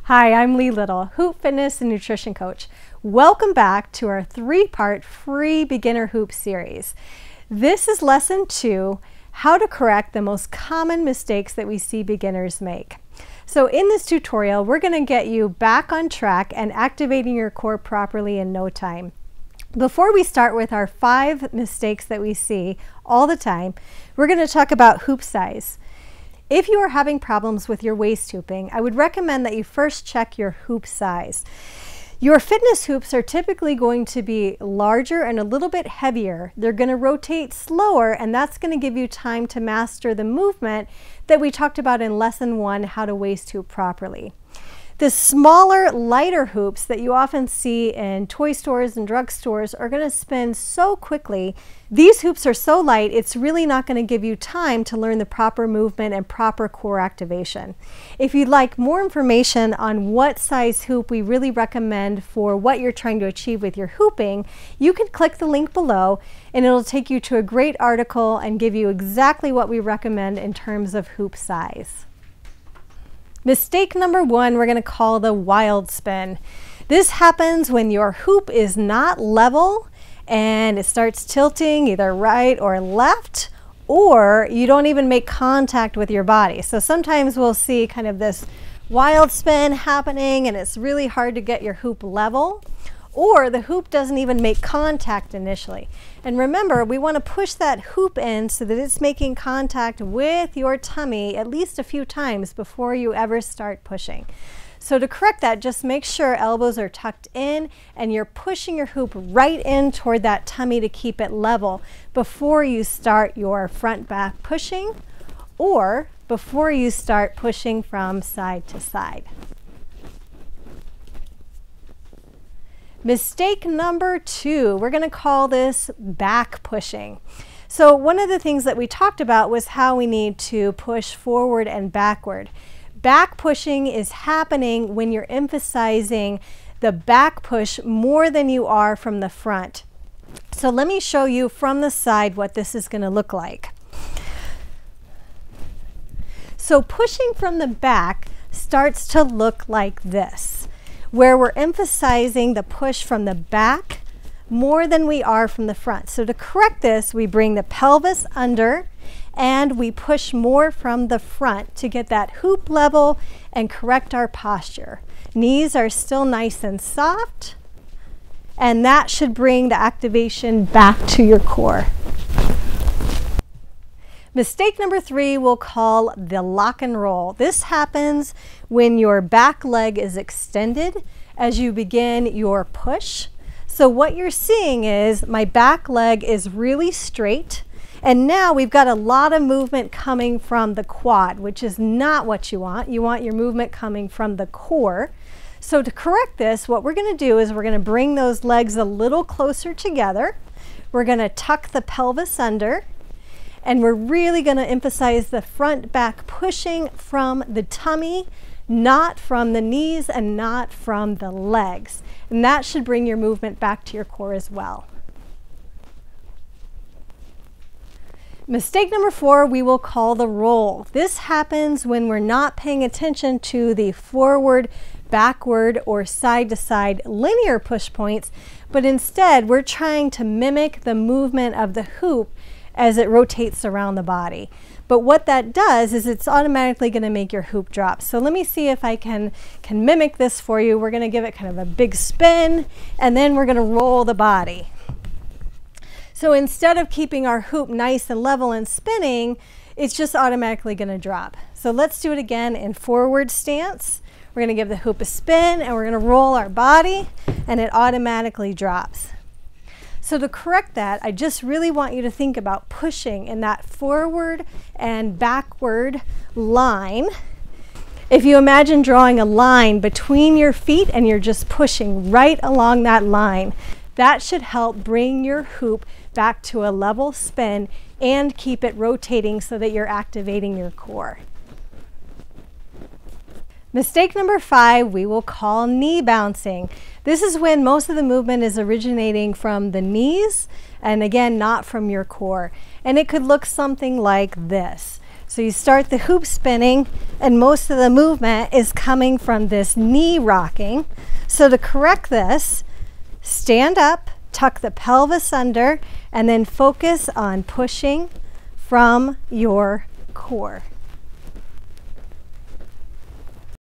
Hi, I'm Lee Little, Hoop Fitness and Nutrition Coach. Welcome back to our three-part free beginner hoop series. This is lesson 2, how to correct the most common mistakes that we see beginners make. So in this tutorial, we're going to get you back on track and activating your core properly in no time. Before we start with our 5 mistakes that we see all the time, we're going to talk about hoop size. If you are having problems with your waist hooping, I would recommend that you first check your hoop size. Your fitness hoops are typically going to be larger and a little bit heavier. They're going to rotate slower, and that's going to give you time to master the movement that we talked about in lesson 1, how to waist hoop properly. The smaller, lighter hoops that you often see in toy stores and drugstores are going to spin so quickly. These hoops are so light, it's really not going to give you time to learn the proper movement and proper core activation. If you'd like more information on what size hoop we really recommend for what you're trying to achieve with your hooping, you can click the link below and it'll take you to a great article and give you exactly what we recommend in terms of hoop size. Mistake number 1, we're going to call the wild spin. This happens when your hoop is not level and it starts tilting either right or left, or you don't even make contact with your body. So sometimes we'll see kind of this wild spin happening and it's really hard to get your hoop level, or the hoop doesn't even make contact initially. And remember, we want to push that hoop in so that it's making contact with your tummy at least a few times before you ever start pushing. So to correct that, just make sure elbows are tucked in and you're pushing your hoop right in toward that tummy to keep it level before you start your front-back pushing or before you start pushing from side to side. Mistake number 2, we're going to call this back pushing. So one of the things that we talked about was how we need to push forward and backward. Back pushing is happening when you're emphasizing the back push more than you are from the front. So let me show you from the side what this is going to look like. So pushing from the back starts to look like this, where we're emphasizing the push from the back more than we are from the front. So to correct this, we bring the pelvis under and we push more from the front to get that hoop level and correct our posture. Knees are still nice and soft, and that should bring the activation back to your core. Mistake number 3 we'll call the lock and roll. This happens when your back leg is extended as you begin your push. So what you're seeing is my back leg is really straight, and now we've got a lot of movement coming from the quad, which is not what you want. You want your movement coming from the core. So to correct this, what we're going to do is we're going to bring those legs a little closer together. We're going to tuck the pelvis under, and we're really going to emphasize the front back pushing from the tummy, not from the knees and not from the legs. And that should bring your movement back to your core as well. Mistake number 4 we will call the roll. This happens when we're not paying attention to the forward, backward, or side to side linear push points, but instead we're trying to mimic the movement of the hoop as it rotates around the body. But what that does is it's automatically going to make your hoop drop. So let me see if I can mimic this for you. We're going to give it kind of a big spin, and then we're going to roll the body. So instead of keeping our hoop nice and level and spinning, it's just automatically going to drop. So let's do it again in forward stance. We're going to give the hoop a spin, and we're going to roll our body, and it automatically drops. So to correct that, I just really want you to think about pushing in that forward and backward line. If you imagine drawing a line between your feet and you're just pushing right along that line, that should help bring your hoop back to a level spin and keep it rotating so that you're activating your core. Mistake number 5 we will call knee bouncing. This is when most of the movement is originating from the knees and again not from your core. And it could look something like this. So you start the hoop spinning, and most of the movement is coming from this knee rocking. So to correct this, stand up, tuck the pelvis under, and then focus on pushing from your core.